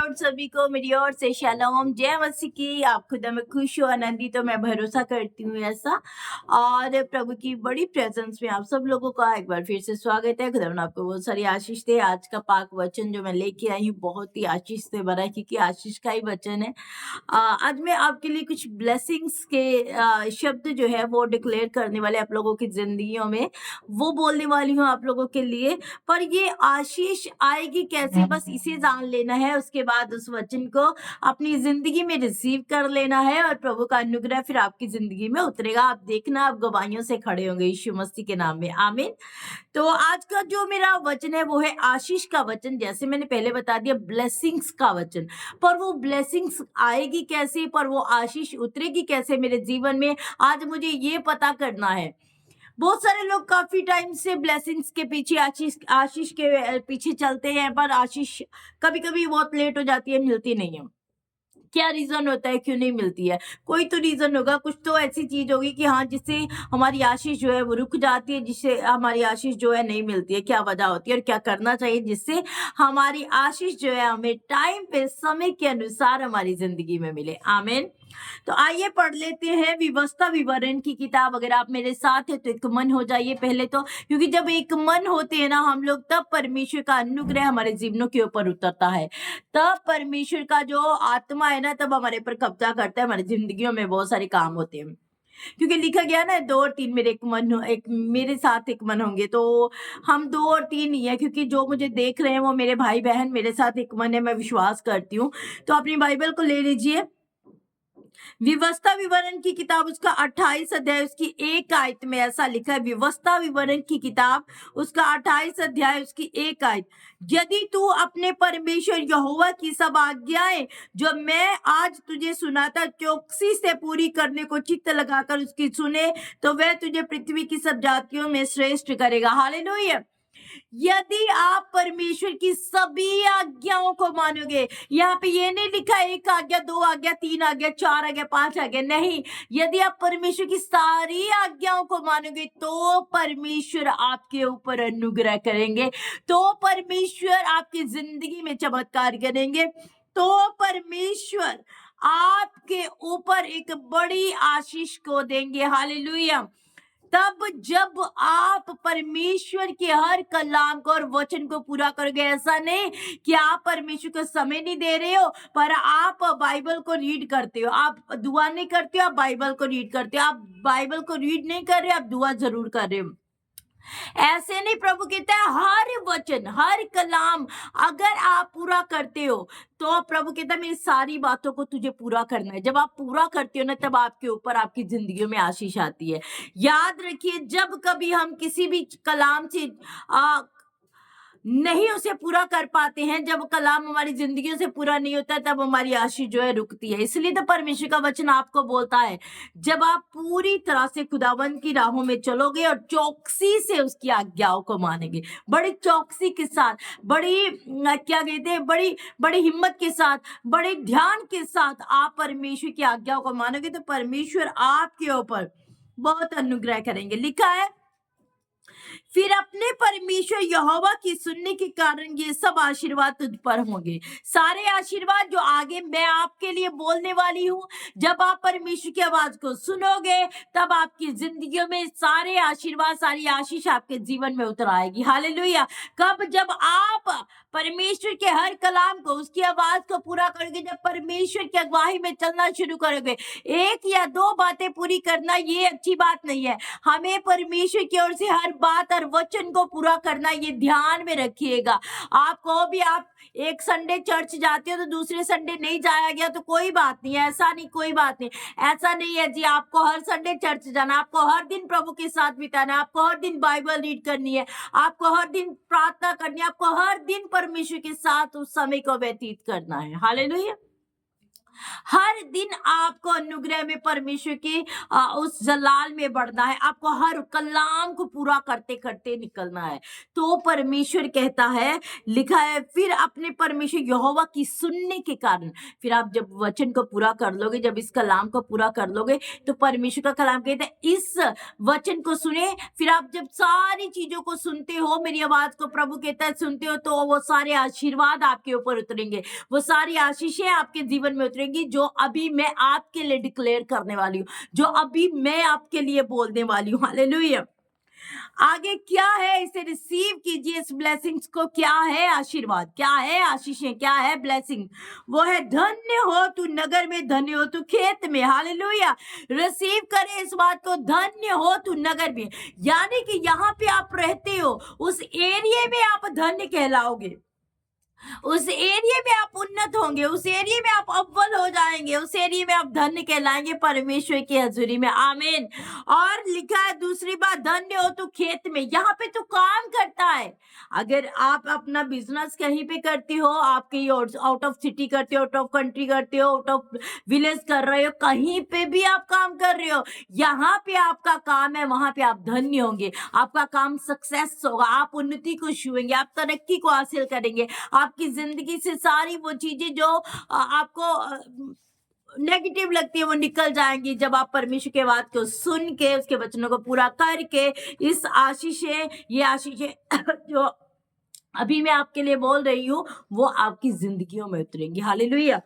और सभी को मेरी ओर से शालोम जय मसीह की। आप खुदा में खुश हो आनंदित तो मैं भरोसा करती हूँ ऐसा। और प्रभु की बड़ी प्रेजेंस में आप सब लोगों का एक बार फिर से स्वागत है। खुदा ने आपको बहुत सारी आशीष दे। आज का पाक वचन जो मैं लेके आई हूँ बहुत ही आशीष से भरा है, क्योंकि आशीष का ही वचन है। आज मैं आपके लिए कुछ ब्लेसिंग्स के शब्द जो है वो डिक्लेयर करने वाले आप लोगों की जिंदगियों में, वो बोलने वाली हूँ आप लोगों के लिए। पर ये आशीष आएगी कैसे, बस इसे जान लेना है। उसके बाद उस वचन को अपनी जिंदगी में रिसीव कर लेना है और प्रभु का अनुग्रह फिर आपकी जिंदगी में उतरेगा। आप देखना, आप गवाहियों से खड़े होंगे यीशु मसीह के नाम में। आमीन। तो आज का जो मेरा वचन है वो है आशीष का वचन। जैसे मैंने पहले बता दिया, ब्लेसिंग्स का वचन। पर वो ब्लेसिंग्स आएगी कैसे, पर वो आशीष उतरेगी कैसे मेरे जीवन में, आज मुझे ये पता करना है। बहुत सारे लोग काफी टाइम से ब्लेसिंग्स के पीछे, आशीष के पीछे चलते हैं, पर आशीष कभी कभी बहुत लेट हो जाती है, मिलती नहीं है। क्या रीजन होता है, क्यों नहीं मिलती है? कोई तो रीजन होगा, कुछ तो ऐसी चीज होगी कि हाँ, जिससे हमारी आशीष जो है वो रुक जाती है, जिससे हमारी आशीष जो है नहीं मिलती है। क्या वजह होती है और क्या करना चाहिए जिससे हमारी आशीष जो है हमें टाइम पे, समय के अनुसार हमारी जिंदगी में मिले। आमीन। तो आइए पढ़ लेते हैं व्यवस्था विवरण की किताब। अगर आप मेरे साथ है तो एक मन हो जाइए पहले तो, क्योंकि जब एक मन होते हैं ना हम लोग, तब परमेश्वर का अनुग्रह हमारे जीवनों के ऊपर उतरता है। तब परमेश्वर का जो आत्मा है ना, तब हमारे पर कब्जा करता है। हमारी जिंदगियों में बहुत सारे काम होते हैं, क्योंकि लिखा गया ना, 2 और 3 मेरे एक मन, एक मेरे साथ एक मन होंगे। तो हम 2 और 3 ही है, क्योंकि जो मुझे देख रहे हैं वो मेरे भाई बहन मेरे साथ एक मन है, मैं विश्वास करती हूँ। तो अपनी बाइबल को ले लीजिए। व्यवस्था विवरण की किताब उसका 28 अध्याय उसकी 1 आयत में ऐसा लिखा है। व्यवस्था विवरण की किताब उसका 28 अध्याय उसकी 1 आयत। यदि तू अपने परमेश्वर यहोवा की सब आज्ञाएं जो मैं आज तुझे सुनाता चौकसी से पूरी करने को चित्त लगाकर उसकी सुने, तो वह तुझे पृथ्वी की सब जातियों में श्रेष्ठ करेगा। हालेलुया। यदि आप परमेश्वर की सभी आज्ञाओं को मानोगे, यहाँ पे ये नहीं लिखा 1 आज्ञा, 2 आज्ञा, 3 आज्ञा, 4 आज्ञा, 5 आज्ञा, नहीं। यदि आप परमेश्वर की सारी आज्ञाओं को मानोगे तो परमेश्वर आपके ऊपर अनुग्रह करेंगे, तो परमेश्वर आपकी जिंदगी में चमत्कार करेंगे, तो परमेश्वर आपके ऊपर एक बड़ी आशीष को देंगे। हालेलुया। तब जब आप परमेश्वर के हर कलाम को और वचन को पूरा करोगे, ऐसा नहीं कि आप परमेश्वर को समय नहीं दे रहे हो, पर आप बाइबल को रीड करते हो, आप दुआ नहीं करते हो, आप बाइबल को रीड करते हो, आप बाइबल को रीड नहीं कर रहे, आप दुआ जरूर कर रहे हो। ऐसे नहीं, प्रभु कहता है हर वचन, हर कलाम अगर आप पूरा करते हो, तो प्रभु कहता है मेरी सारी बातों को तुझे पूरा करना है। जब आप पूरा करते हो ना, तब आपके ऊपर, आपकी जिंदगी में आशीष आती है। याद रखिए, जब कभी हम किसी भी कलाम से नहीं उसे पूरा कर पाते हैं, जब कलाम हमारी जिंदगी से पूरा नहीं होता, तब हमारी आशीष जो है रुकती है। इसलिए तो परमेश्वर का वचन आपको बोलता है, जब आप पूरी तरह से खुदावंद की राहों में चलोगे और चौकसी से उसकी आज्ञाओं को मानेंगे, बड़ी चौकसी के साथ, बड़ी क्या कहते हैं, बड़ी बड़ी हिम्मत के साथ, बड़े ध्यान के साथ आप परमेश्वर की आज्ञाओं को मानोगे, तो परमेश्वर आपके ऊपर बहुत अनुग्रह करेंगे। लिखा है, फिर अपने परमेश्वर यहोवा की सुनने के कारण ये सब आशीर्वाद तुझ पर होंगे। सारे आशीर्वाद जो आगे मैं आपके लिए बोलने वाली हूँ, जब आप परमेश्वर की आवाज को सुनोगे, तब आपकी जिंदगियों में सारे आशीर्वाद, सारी आशीष आपके जीवन में उतर आएगी। हालेलुया। कब? जब आप परमेश्वर के हर कलाम को, उसकी आवाज को पूरा करोगे, जब परमेश्वर की अगुवाई में चलना शुरू करोगे। 1 या 2 बातें पूरी करना ये अच्छी बात नहीं है, हमें परमेश्वर की ओर से हर बात और वचन को पूरा करना, ये ध्यान में रखिएगा। आपको भी, आप एक संडे चर्च जाते हो तो दूसरे संडे नहीं जाया गया तो कोई बात नहीं है, ऐसा नहीं, कोई बात नहीं। ऐसा नहीं है जी, आपको हर संडे चर्च जाना, आपको हर दिन प्रभु के साथ बिताना, आपको हर दिन बाइबल रीड करनी है, आपको हर दिन प्रार्थना करनी है, आपको हर दिन परमेश्वर के साथ उस समय को व्यतीत करना है। हालेलुया। हर दिन आपको अनुग्रह में परमेश्वर के उस जलाल में बढ़ना है। आपको हर कलाम को पूरा करते करते निकलना है। तो परमेश्वर कहता है, लिखा है, फिर अपने परमेश्वर यहोवा की सुनने के कारण, फिर आप जब वचन को पूरा कर लोगे, जब इस कलाम को पूरा कर लोगे, तो परमेश्वर का कलाम कहता है इस वचन को सुने। फिर आप जब सारी चीजों को सुनते हो, मेरी आवाज को प्रभु कहता है सुनते हो, तो वो सारे आशीर्वाद आपके ऊपर उतरेंगे, वो सारी आशीषें आपके जीवन में उतरेंगी जो अभी मैं आपके लिए डिक्लेयर करने वाली हूँ, जो अभी मैं आपके लिए बोलने वाली हूँ। हालेलुया। आगे क्या है, इसे रिसीव कीजिए इस ब्लेसिंग्स को। क्या है आशीर्वाद, क्या है आशीषें, क्या है ब्लेसिंग? वो है धन्य हो तू नगर में, धन्य हो तू खेत में। हालेलुया। रिसीव करें इस बात को, धन्य हो तू नगर में, यानी कि यहाँ पे आप रहते हो, उस एरिया में आप धन्य कहलाओगे, उस एरिया में आप उन्नत होंगे, उस एरिया में आप अव्वल हो जाएंगे, उस एरिया में आप धन्य कहलाएंगे परमेश्वर की हजूरी में। आमीन। और लिखा है दूसरी बात, धन्य हो तू खेत में, यहाँ पे तू काम करता है। अगर आप अपना बिजनेस कहीं पे करते हो, आप कहीं आउट ऑफ सिटी करते हो, आउट ऑफ कंट्री करते हो, आउट ऑफ विलेज कर रहे हो, कहीं पे भी आप काम कर रहे हो, यहाँ पे आपका काम है, वहां पे आप धन्य होंगे, आपका काम सक्सेस होगा, आप उन्नति को छुएंगे, आप तरक्की को हासिल करेंगे, आपकी जिंदगी से सारी वो चीजें जो आपको नेगेटिव लगती है वो निकल जाएंगी, जब आप परमेश्वर के बात को सुन के उसके वचनों को पूरा करके इस आशीषें, ये आशीषें जो अभी मैं आपके लिए बोल रही हूँ, वो आपकी जिंदगियों में उतरेंगी। हालेलुया।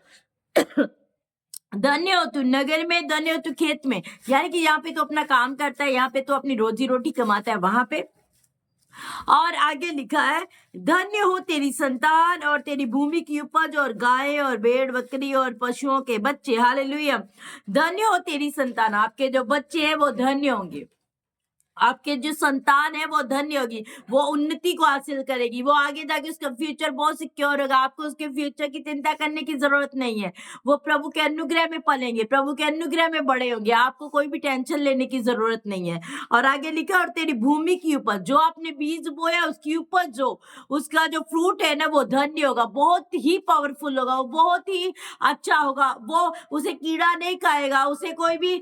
धन्य हो तू नगर में, धन्य हो तू खेत में, यानी कि यहाँ पे तो अपना काम करता है, यहाँ पे तो अपनी रोजी रोटी कमाता है, वहां पे। और आगे लिखा है, धन्य हो तेरी संतान और तेरी भूमि की उपज और गाय और भेड़ बकरी और पशुओं के बच्चे। हालेलुया। धन्य हो तेरी संतान, आपके जो बच्चे हैं वो धन्य होंगे, आपके जो संतान है वो धन्य होगी, वो उन्नति को हासिल करेगी, वो आगे जाके उसका फ्यूचर बहुत सिक्योर होगा, आपको उसके फ्यूचर की चिंता करने की जरूरत नहीं है, वो प्रभु के अनुग्रह में पलेंगे, प्रभु के अनुग्रह में बड़े होंगे, आपको कोई भी टेंशन लेने की जरूरत नहीं है। और आगे लिखा, और तेरी भूमि की उपज, जो आपने बीज बोया उसकी उपज, जो उसका जो फ्रूट है ना, वो धन्य होगा, बहुत ही पावरफुल होगा, वो बहुत ही अच्छा होगा, वो उसे कीड़ा नहीं खाएगा, उसे कोई भी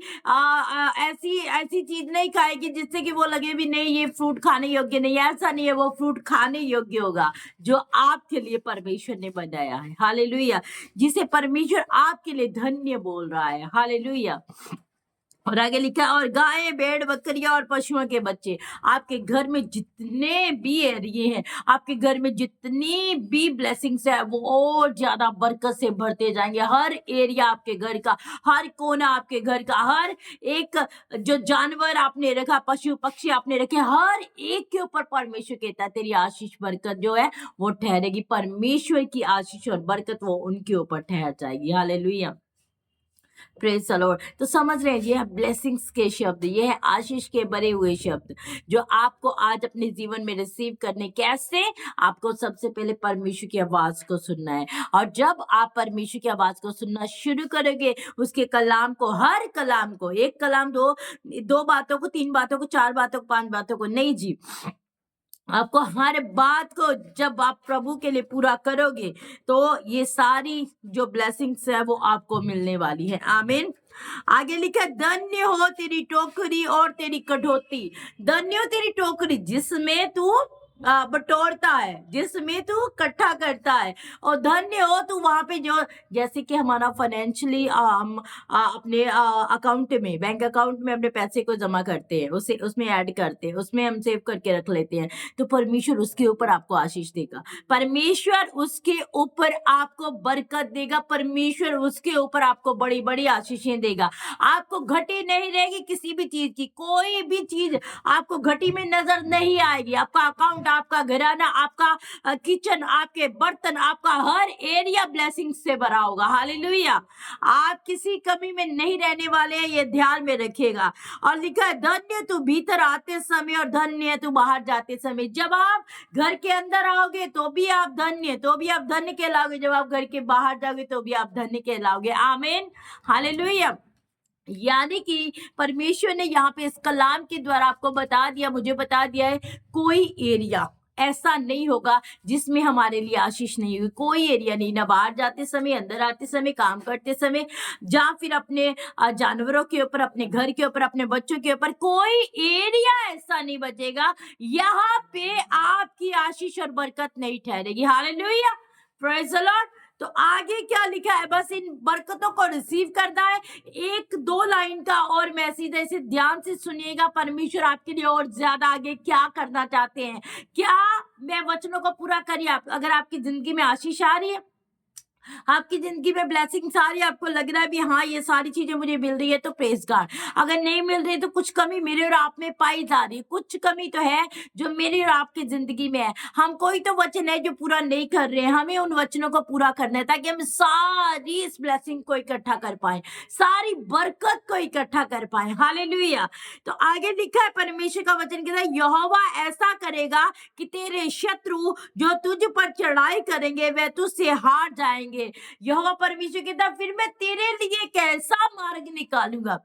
ऐसी ऐसी चीज नहीं खाएगी जिससे कि वो लगे भी नहीं ये फ्रूट खाने योग्य नहीं है, ऐसा नहीं है, वो फ्रूट खाने योग्य होगा जो आपके लिए परमेश्वर ने बनाया है। हालेलुया। जिसे परमेश्वर आपके लिए धन्य बोल रहा है। हालेलुया। और आगे लिखा है, और गाय भेड़ बकरियां और पशुओं के बच्चे, आपके घर में जितने भी एरिए हैं, आपके घर में जितनी भी ब्लेसिंग्स है, वो और ज्यादा बरकत से बढ़ते जाएंगे। हर एरिया आपके घर का, हर कोना आपके घर का, हर एक जो जानवर आपने रखा, पशु पक्षी आपने रखे, हर एक के ऊपर परमेश्वर कहता है तेरी आशीष बरकत जो है वो ठहरेगी, परमेश्वर की आशीष और बरकत वो उनके ऊपर ठहर जाएगी। हालेलुया। Praise the Lord. तो समझ रहे हैं, ये है ब्लेसिंग्स के शब्द, ये है आशीष के भरे हुए शब्द जो आपको आज अपने जीवन में रिसीव करने। कैसे? आपको सबसे पहले परमेश्वर की आवाज को सुनना है, और जब आप परमेश्वर की आवाज को सुनना शुरू करोगे, उसके कलाम को, हर कलाम को, एक कलाम दो बातों को, तीन बातों को, चार बातों को, पांच बातों को नहीं जी, आपको हर बात को जब आप प्रभु के लिए पूरा करोगे, तो ये सारी जो ब्लेसिंग्स है वो आपको मिलने वाली है। आमीन। आगे लिखा, धन्य हो तेरी टोकरी और तेरी कटोती, धन्य हो तेरी टोकरी जिसमें तू बटोरता है, जिसमें तू इकट्ठा करता है, और धन्य हो तू वहां पे जो, जैसे कि हमारा फाइनेंशियली हम अपने अकाउंट में, बैंक अकाउंट में अपने पैसे को जमा करते हैं, उसे उसमें ऐड करते हैं, उसमें हम सेव करके रख लेते हैं, तो परमेश्वर उसके ऊपर आपको आशीष देगा, परमेश्वर उसके ऊपर आपको बरकत देगा, परमेश्वर उसके ऊपर आपको बड़ी बड़ी आशीषें देगा, आपको घटी नहीं रहेगी किसी भी चीज की, कोई भी चीज आपको घटी में नजर नहीं आएगी, आपका अकाउंट, आपका घराना, आपका किचन, आपके बर्तन, आपका हर एरिया ब्लेसिंग से भरा होगा। हालेलुया। आप किसी कमी में नहीं रहने वाले हैं, ये ध्यान में रखिएगा। और लिखा है, धन्य तू भीतर आते समय और धन्य तू बाहर जाते समय। जब आप घर के अंदर आओगे तो भी आप धन्य, तो भी आप धन्य कहलाओगे, जब आप घर के बाहर जाओगे तो भी आप धन्य कहलाओगे। आमीन। हालेलुया। यानी कि परमेश्वर ने यहाँ पे इस कलाम के द्वारा आपको बता दिया, मुझे बता दिया है, कोई एरिया ऐसा नहीं होगा जिसमें हमारे लिए आशीष नहीं होगी। कोई एरिया नहीं, ना बाहर जाते समय, अंदर आते समय, काम करते समय, या फिर अपने जानवरों के ऊपर, अपने घर के ऊपर, अपने बच्चों के ऊपर, कोई एरिया ऐसा नहीं बचेगा यहाँ पे आपकी आशीष और बरकत नहीं ठहरेगी। Hallelujah, praise the Lord. तो आगे क्या लिखा है, बस इन बरकतों को रिसीव करना है। एक दो लाइन का और मैसेज है, इसे ध्यान से सुनिएगा। परमेश्वर आपके लिए और ज्यादा आगे क्या करना चाहते हैं। क्या मैं वचनों को पूरा करिए। अगर आपकी जिंदगी में आशीष आ रही है, आपकी जिंदगी में ब्लेसिंग्स आ रही है, आपको लग रहा है भी हाँ ये सारी चीजें मुझे मिल रही है, तो प्रेज गॉड। अगर नहीं मिल रही तो कुछ कमी मेरे और आप में पाई जा रही है। कुछ कमी तो है जो मेरी और आपकी जिंदगी में है। हम कोई तो वचन है जो पूरा नहीं कर रहे हैं, हमें उन वचनों को पूरा करना है ताकि हम सारी इस ब्लेसिंग को इकट्ठा कर पाए, सारी बरकत को इकट्ठा कर पाए। हालेलुया। तो आगे लिखा है, परमेश्वर का वचन कहता है, यहोवा ऐसा करेगा कि तेरे शत्रु जो तुझ पर चढ़ाई करेंगे वे तुझसे हार जाएंगे। यहोवा परमेश्वर कहता, फिर मैं तेरे लिए कैसा मार्ग निकालूंगा।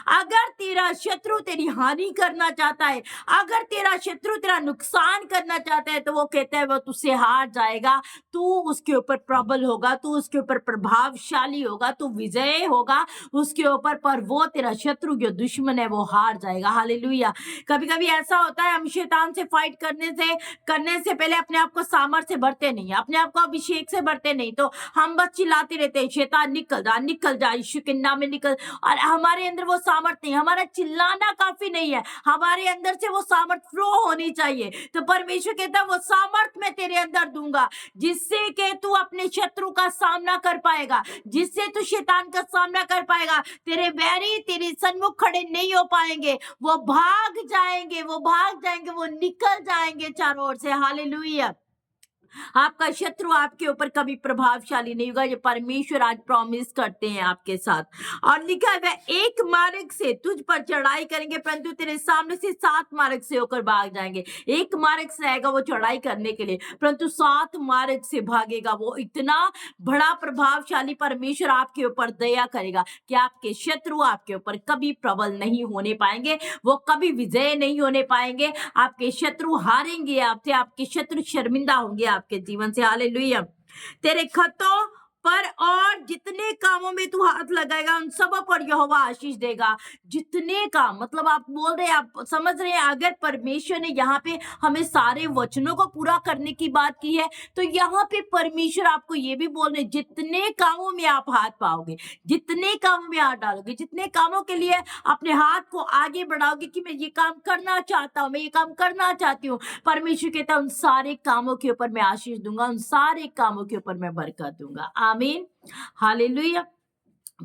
अगर तेरा शत्रु तेरी हानि करना चाहता है, अगर तेरा शत्रु तेरा नुकसान करना चाहता है, तो वो कहता है वो तुझसे हार जाएगा। तू उसके ऊपर प्रबल होगा, तू उसके ऊपर प्रभावशाली होगा, तू विजय होगा उसके ऊपर, पर वो तेरा शत्रु जो दुश्मन है वो हार जाएगा। हालेलुया। कभी कभी ऐसा होता है, हम शैतान से फाइट करने से पहले अपने आप को सामर्थ्य से भरते नहीं, अपने आप को अभिषेक से भरते नहीं, तो हम बस चिल्लाते रहते हैं, शैतान निकल जा यीशु के नाम में निकल। और हमारे अंदर वो सामर्थ नहीं, हमारा चिल्लाना काफी नहीं है, हमारे अंदर से वो सामर्थ फ्लो होनी चाहिए। तो परमेश्वर कहता है वो सामर्थ मैं तेरे अंदर दूंगा, जिससे कि तू अपने शत्रु का सामना कर पाएगा, जिससे तू शैतान का सामना कर पाएगा। तेरे बैरी तेरे सन्मुख खड़े नहीं हो पाएंगे, वो भाग जाएंगे, वो निकल जाएंगे चारों ओर से। हालेलुया। आपका शत्रु आपके ऊपर कभी प्रभावशाली नहीं होगा। ये परमेश्वर आज प्रॉमिस करते हैं आपके साथ। और लिखा है, वह एक मार्ग से तुझ पर चढ़ाई करेंगे परंतु तेरे सामने से 7 मार्ग से होकर भाग जाएंगे। एक मार्ग से आएगा वो चढ़ाई करने के लिए, परंतु 7 मार्ग से भागेगा। वो इतना बड़ा प्रभावशाली परमेश्वर आपके ऊपर दया करेगा कि आपके शत्रु आपके ऊपर कभी प्रबल नहीं होने पाएंगे, वो कभी विजय नहीं होने पाएंगे। आपके शत्रु हारेंगे आपसे, आपके शत्रु शर्मिंदा होंगे आपके जीवन से। हालेलुया। तेरे खतों पर और जितने कामों में तू हाथ लगाएगा उन सब पर यहोवा आशीष देगा। जितने काम, मतलब आप बोल रहे हैं, आप समझ रहे हैं, अगर परमेश्वर ने यहाँ पे हमें सारे वचनों को पूरा करने की बात की है, तो यहाँ पे परमेश्वर आपको ये भी बोल रहे, जितने कामों में आप हाथ पाओगे, जितने कामों में हाथ डालोगे, जितने कामों के लिए अपने हाथ को आगे बढ़ाओगे कि मैं ये काम करना चाहता हूँ, मैं ये काम करना चाहती हूँ, परमेश्वर कहता है उन सारे कामों के ऊपर मैं आशीष दूंगा, उन सारे कामों के ऊपर मैं बरकत दूंगा। आमीन, हालेलुया।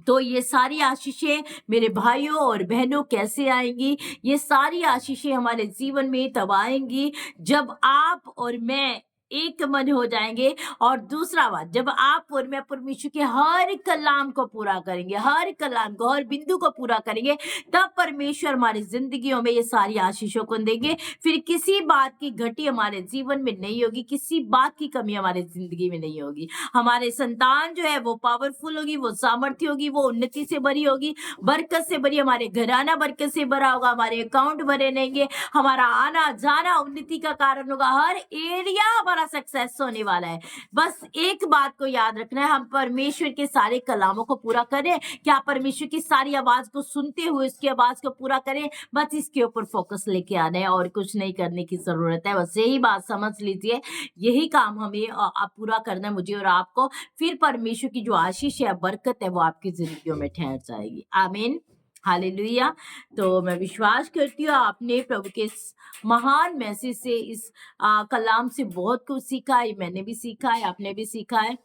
तो ये सारी आशीषें मेरे भाइयों और बहनों कैसे आएंगी? ये सारी आशीषें हमारे जीवन में तब आएंगी जब आप और मैं एक मन हो जाएंगे। और दूसरा बात, जब आप और मैं परमेश्वर के हर कलाम को पूरा करेंगे, हर कलाम को, हर बिंदु को पूरा करेंगे, तब परमेश्वर हमारी जिंदगियों में ये सारी आशीषों को देंगे। फिर किसी बात की घटी हमारे जीवन में नहीं होगी, किसी बात की कमी हमारे जिंदगी में नहीं होगी। हमारे संतान जो है वो पावरफुल होगी, वो सामर्थ्य होगी, वो उन्नति से भरी होगी, बरकत से भरी। हमारे घराना बरकत से भरा होगा, हमारे अकाउंट भरे रहेंगे, हमारा आना जाना उन्नति का कारण होगा, हर एरिया हमारा सक्सेस होने वाला है। बस एक बात को याद रखना है, हम परमेश्वर के सारे कलामों को पूरा करें। क्या परमेश्वर की सारी आवाज को सुनते हुए उसकी आवाज को पूरा करें, बस इसके ऊपर फोकस लेके आना है और कुछ नहीं करने की जरूरत है। बस यही बात समझ लीजिए, यही काम हमें पूरा करना है, मुझे और आपको। फिर परमेश्वर की जो आशीष है, बरकत है, वो आपकी जिंदगियों में ठहर जाएगी। आमीन, हालेलुया। तो मैं विश्वास करती हूँ आपने प्रभु के इस महान मैसेज से, इस कलाम से बहुत कुछ सीखा है। मैंने भी सीखा है, आपने भी सीखा है।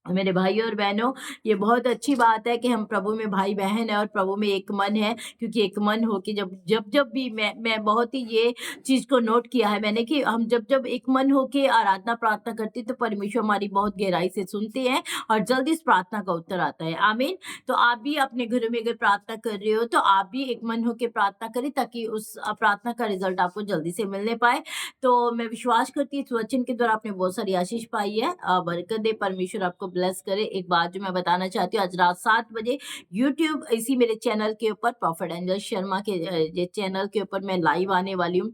मेरे भाइयों और बहनों, ये बहुत अच्छी बात है कि हम प्रभु में भाई बहन है और प्रभु में एक मन है। क्योंकि एक मन हो कि जब भी मैं बहुत ही ये चीज को नोट किया है मैंने कि हम जब एक मन हो के आराधना प्रार्थना करते तो परमेश्वर हमारी बहुत गहराई से सुनते हैं और जल्दी इस प्रार्थना का उत्तर आता है। आमीन। तो आप भी अपने घरों में अगर प्रार्थना कर रहे हो तो आप भी एक मन होकर प्रार्थना करें, ताकि उस प्रार्थना का रिजल्ट आपको जल्दी से मिलने पाए। तो मैं विश्वास करती हूँ इस वचन के द्वारा आपने बहुत सारी आशीष पाई है। बरकत दे, परमेश्वर आपको ब्लेस करे। एक बात जो मैं बताना चाहती हूँ, आज रात 7 बजे यूट्यूब इसी मेरे चैनल के ऊपर प्रॉफिट एंजल शर्मा के ये चैनल के ऊपर मैं लाइव आने वाली हूँ।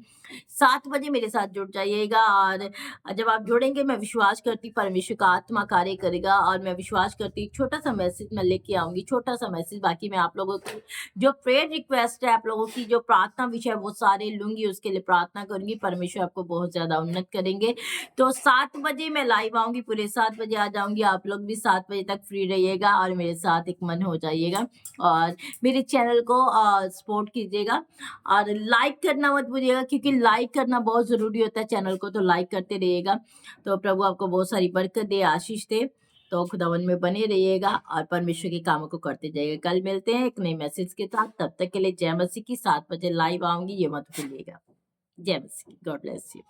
7 बजे मेरे साथ जुड़ जाइएगा और जब आप जुड़ेंगे मैं विश्वास करती परमेश्वर का आत्मा कार्य करेगा और मैं विश्वास करती छोटा-सा मैसेज मैं लेके आऊँगी, छोटा-सा मैसेज। बाकी मैं आप लोगों की जो प्रेयर रिक्वेस्ट है, आप लोगों की जो प्रार्थना विषय है वो सारे लूँगी, उसके लिए प्रार्थना करूँगी। परमेश्वर आपको बहुत ज़्यादा उन्नत करेंगे। तो 7 बजे मैं लाइव आऊँगी, पूरे 7 बजे आ जाऊँगी। आप लोग भी 7 बजे तक फ्री रहिएगा और मेरे साथ एक मन हो जाइएगा और मेरे चैनल को सपोर्ट कीजिएगा और लाइक करना मत भूलिएगा, क्योंकि लाइक करना बहुत ज़रूरी होता है चैनल को, तो लाइक करते रहिएगा। तो प्रभु आपको बहुत सारी बरकत दे, आशीष दे। तो खुदावन में बने रहिएगा और परमेश्वर के कामों को करते जाइएगा। कल मिलते हैं एक नए मैसेज के साथ। तब तक के लिए जय मसीह की। 7 बजे लाइव आऊँगी, ये मत भूलिएगा। जय मसीह, गॉड ब्लेस यू।